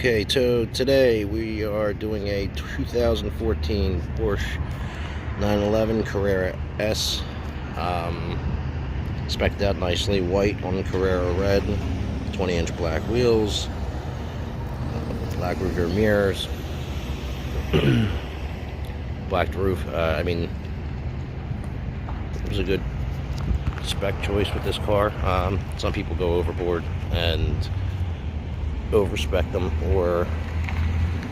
Okay, so today we are doing a 2014 Porsche 911 Carrera S. Spec'd out nicely, white on Carrera red, 20-inch black wheels, black rear mirrors, black roof. It was a good spec choice with this car. Some people go overboard and overspec them, or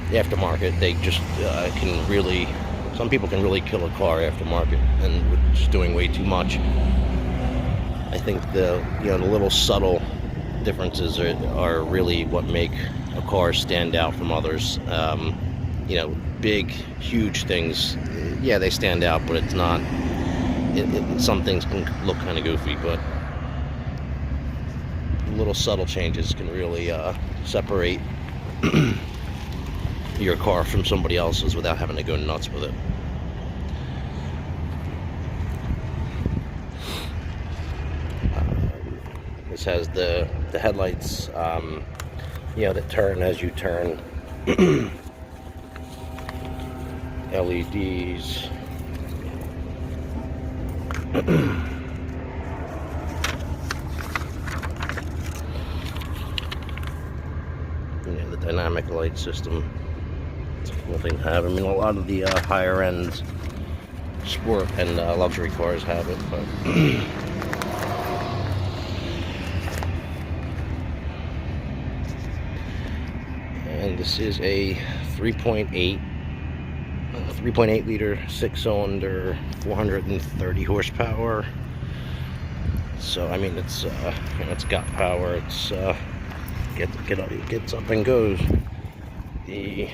the aftermarket, they just can really, some people can really kill a car aftermarket and with just doing way too much. I think the little subtle differences are really what make a car stand out from others. Big, huge things, yeah, they stand out, but it's not, some things can look kind of goofy, but little subtle changes can really separate your car from somebody else's without having to go nuts with it. This has the headlights, that turn as you turn. LEDs. The dynamic light system. It's a cool thing to have. A lot of the higher end sport and luxury cars have it, but and this is a 3.8 liter 6-cylinder, 430 horsepower. So it's got power. It's gets up and goes. The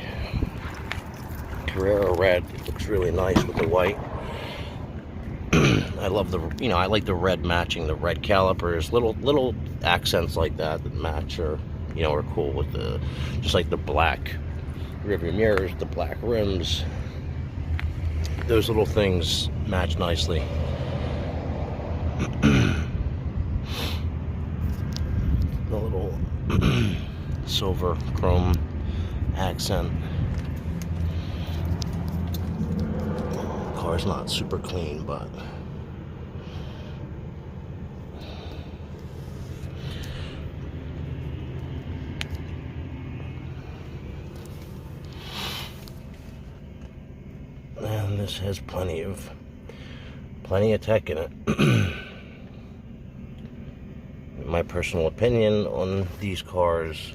Carrera red looks really nice with the white. I love I like the red matching the red calipers. Little accents like that match are cool with just like the black rearview mirrors, the black rims. Those little things match nicely. The little silver chrome accent. The car's not super clean, but and this has plenty of tech in it. My personal opinion on these cars,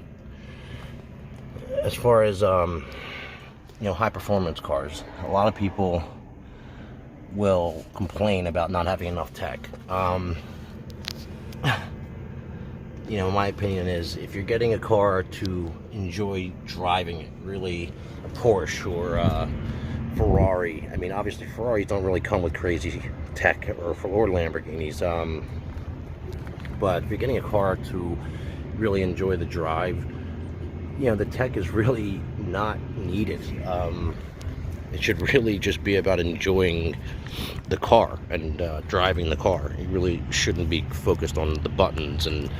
as far as high performance cars, a lot of people will complain about not having enough tech. My opinion is, if you're getting a car to enjoy driving it, really a Porsche or a Ferrari. Obviously Ferraris don't really come with crazy tech, or Lamborghinis. But if you're getting a car to really enjoy the drive, the tech is really not needed. It should really just be about enjoying the car and driving the car. You really shouldn't be focused on the buttons and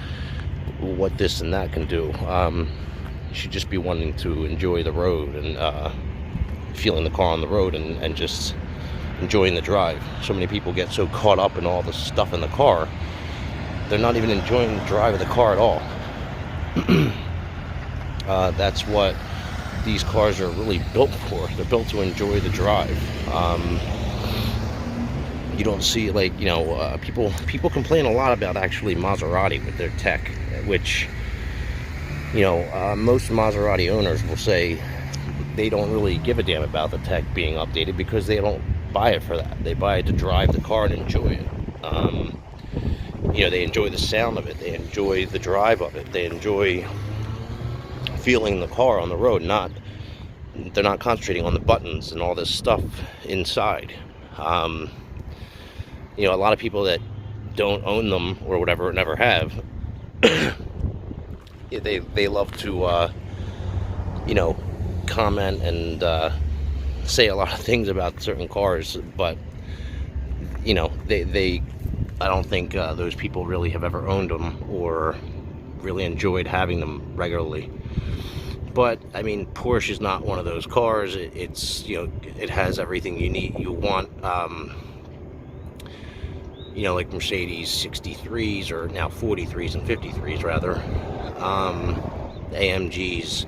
what this and that can do. You should just be wanting to enjoy the road and feeling the car on the road and just enjoying the drive. So many people get so caught up in all the stuff in the car, they're not even enjoying the drive of the car at all. That's what these cars are really built for. They're built to enjoy the drive. You don't see, people complain a lot about actually Maserati with their tech, which most Maserati owners will say they don't really give a damn about the tech being updated, because they don't buy it for that. They buy it to drive the car and enjoy it. They enjoy the sound of it. They enjoy the drive of it. They enjoy feeling the car on the road. They're not concentrating on the buttons and all this stuff inside. A lot of people that don't own them or whatever, never have, they love to comment and say a lot of things about certain cars, but I don't think those people really have ever owned them or really enjoyed having them regularly. But I mean, Porsche is not one of those cars. It's, you know, it has everything you want. You know, like Mercedes 63s, or now 43s and 53s rather. The AMGs,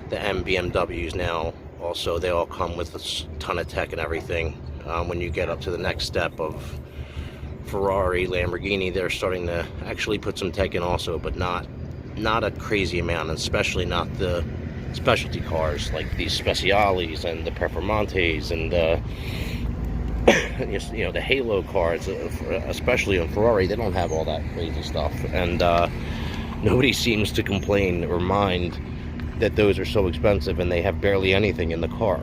the BMWs now also, they all come with a ton of tech and everything. When you get up to the next step of Ferrari, Lamborghini, they're starting to actually put some tech in also, but not a crazy amount, especially not the specialty cars like these Speciales and the Performantes and the you know, the Halo cars, especially on Ferrari. They don't have all that crazy stuff, and nobody seems to complain or mind that those are so expensive and they have barely anything in the car.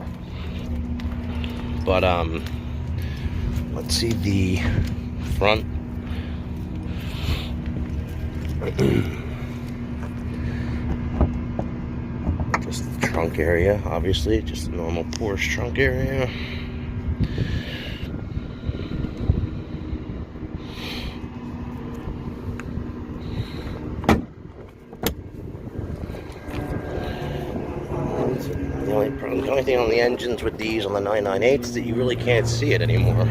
But let's see the front. Just the trunk area, obviously, just a normal Porsche trunk area. The only thing on the engines with these, on the 998s, is that you really can't see it anymore.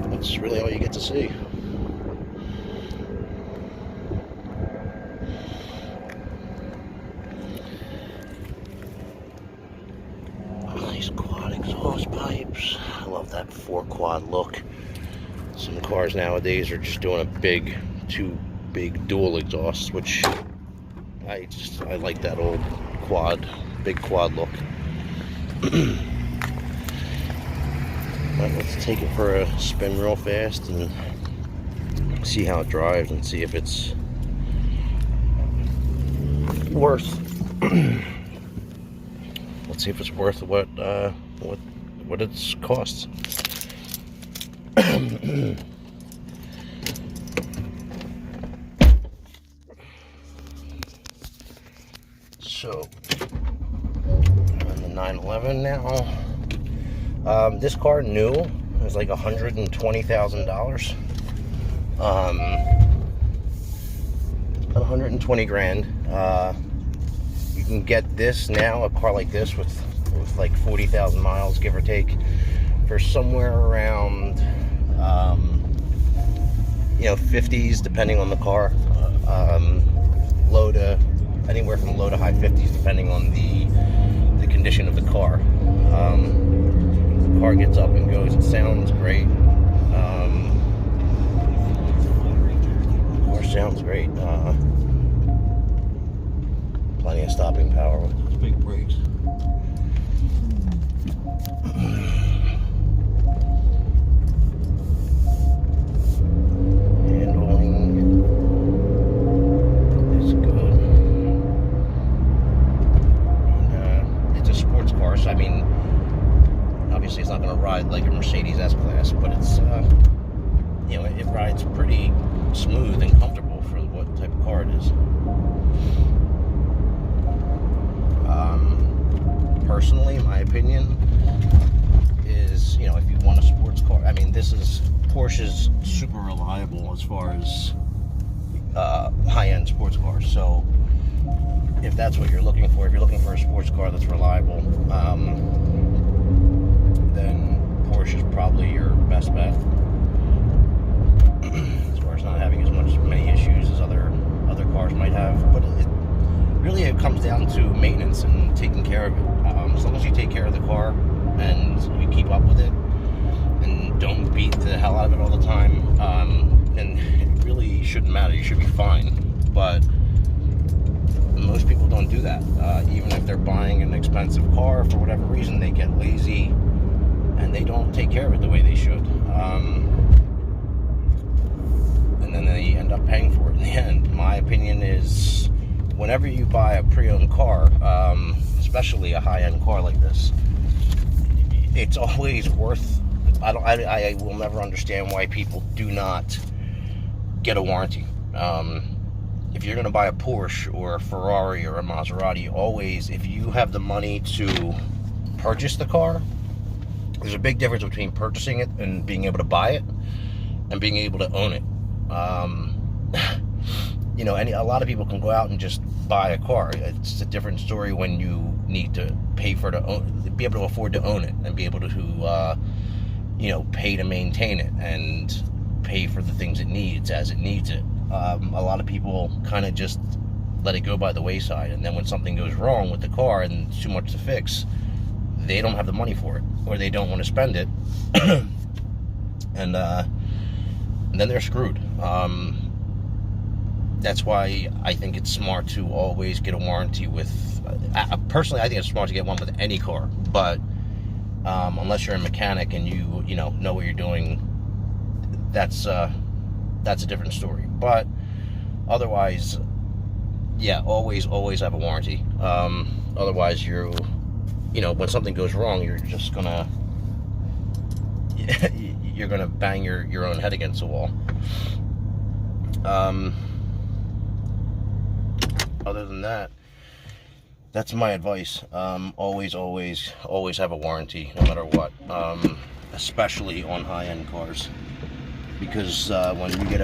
That's really all you get to see. Nice quad exhaust pipes. I love that 4-quad look. Some cars nowadays are just doing two big dual exhausts, which I like that old big quad look. But let's take it for a spin real fast and see how it drives and see if it's worth. Let's see if it's worth what it costs. So, on the 911 now. This car new is like $120,000. About 120 grand. You can get this now, a car like this with like 40,000 miles, give or take, for somewhere around, you know, 50s, depending on the car. Anywhere from low to high 50s, depending on the condition of the car. The car gets up and goes. It sounds great. The car sounds great. Plenty of stopping power with those big brakes. I mean, obviously it's not going to ride like a Mercedes S-Class, but it's, you know, it rides pretty smooth and comfortable for what type of car it is. Personally, my opinion is, you know, if you want a sports car, I mean, Porsche's super reliable as far as high-end sports cars, so if that's what you're looking for, if you're looking for a sports car that's reliable, then Porsche is probably your best bet. As far as not having many issues as other cars might have. But it comes down to maintenance and taking care of it. As long as you take care of the car and you keep up with it and don't beat the hell out of it all the time, and it really shouldn't matter. You should be fine. But most people don't do that. Even if they're buying an expensive car, for whatever reason, they get lazy and they don't take care of it the way they should. And then they end up paying for it in the end. My opinion is, whenever you buy a pre-owned car, especially a high-end car like this, it's always worth. I will never understand why people do not get a warranty. If you're going to buy a Porsche or a Ferrari or a Maserati, always, if you have the money to purchase the car, there's a big difference between purchasing it and being able to buy it and being able to own it. You you know, a lot of people can go out and just buy a car. It's a different story when you need to pay for be able to afford to own it, and be able to, you know, pay to maintain it, and pay for the things it needs as it needs it. A lot of people kind of just let it go by the wayside, and then when something goes wrong with the car and it's too much to fix, they don't have the money for it, or they don't want to spend it, and then they're screwed. That's why I think it's smart to always get a warranty with, personally I think it's smart to get one with any car, but unless you're a mechanic and you know what you're doing, that's a different story. But otherwise, yeah, always have a warranty. Otherwise, you know, when something goes wrong, you're just gonna you're gonna bang your own head against the wall. Other than that, that's my advice. Always have a warranty, no matter what. Especially on high-end cars, because when you get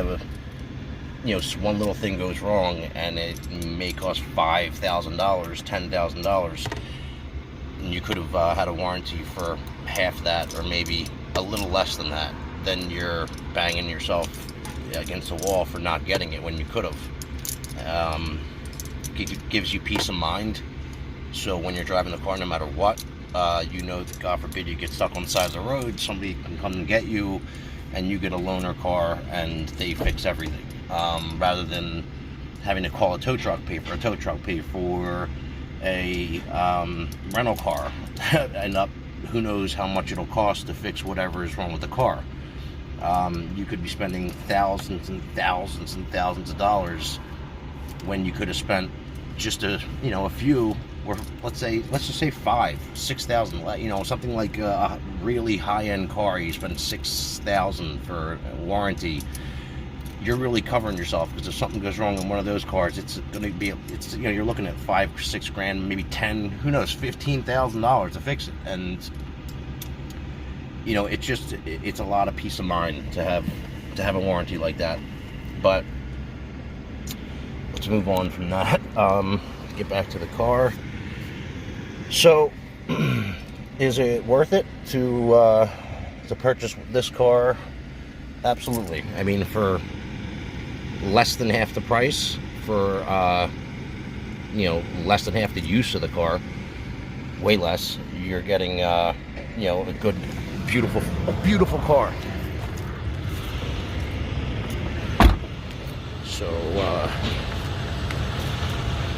one little thing goes wrong, and it may cost $5,000, $10,000, and you could have had a warranty for half that, or maybe a little less than that. Then you're banging yourself against the wall for not getting it when you could have. It gives you peace of mind. So when you're driving the car, no matter what, you know that God forbid you get stuck on the side of the road, somebody can come and get you, and you get a loaner car and they fix everything. Rather than having to call a tow truck, pay for a tow truck, pay for a rental car, and who knows how much it'll cost to fix whatever is wrong with the car. You could be spending thousands and thousands and thousands of dollars when you could have spent just a few, or let's just say $5,000-$6,000. Something like a really high-end car, you spend $6,000 for a warranty. You're really covering yourself, because if something goes wrong in one of those cars, it's going to be, you're looking at $5 or $6 grand, maybe 10, who knows, $15,000 to fix it. And it's a lot of peace of mind to have a warranty like that. But let's move on from that. Get back to the car. So, is it worth it to purchase this car? Absolutely. I mean, for less than half the price, for less than half the use of the car, way less, you're getting a good, beautiful car. So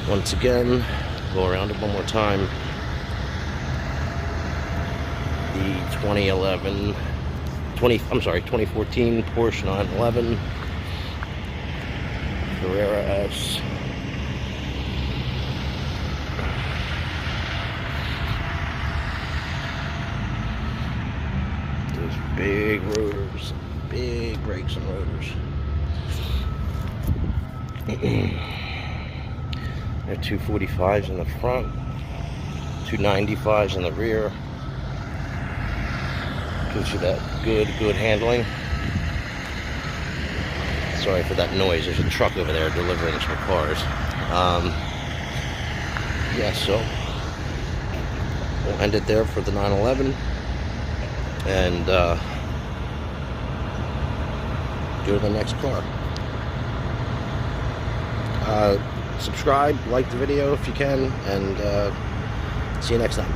once again, go around it one more time. The 2014 Porsche 911 Carrera S. Those big rotors, big brakes and rotors. There are 245s in the front, 295s in the rear. Gives you that good handling. Sorry for that noise. There's a truck over there delivering some cars. Yeah, so we'll end it there for the 911, and go to the next car. Subscribe, like the video if you can, and see you next time.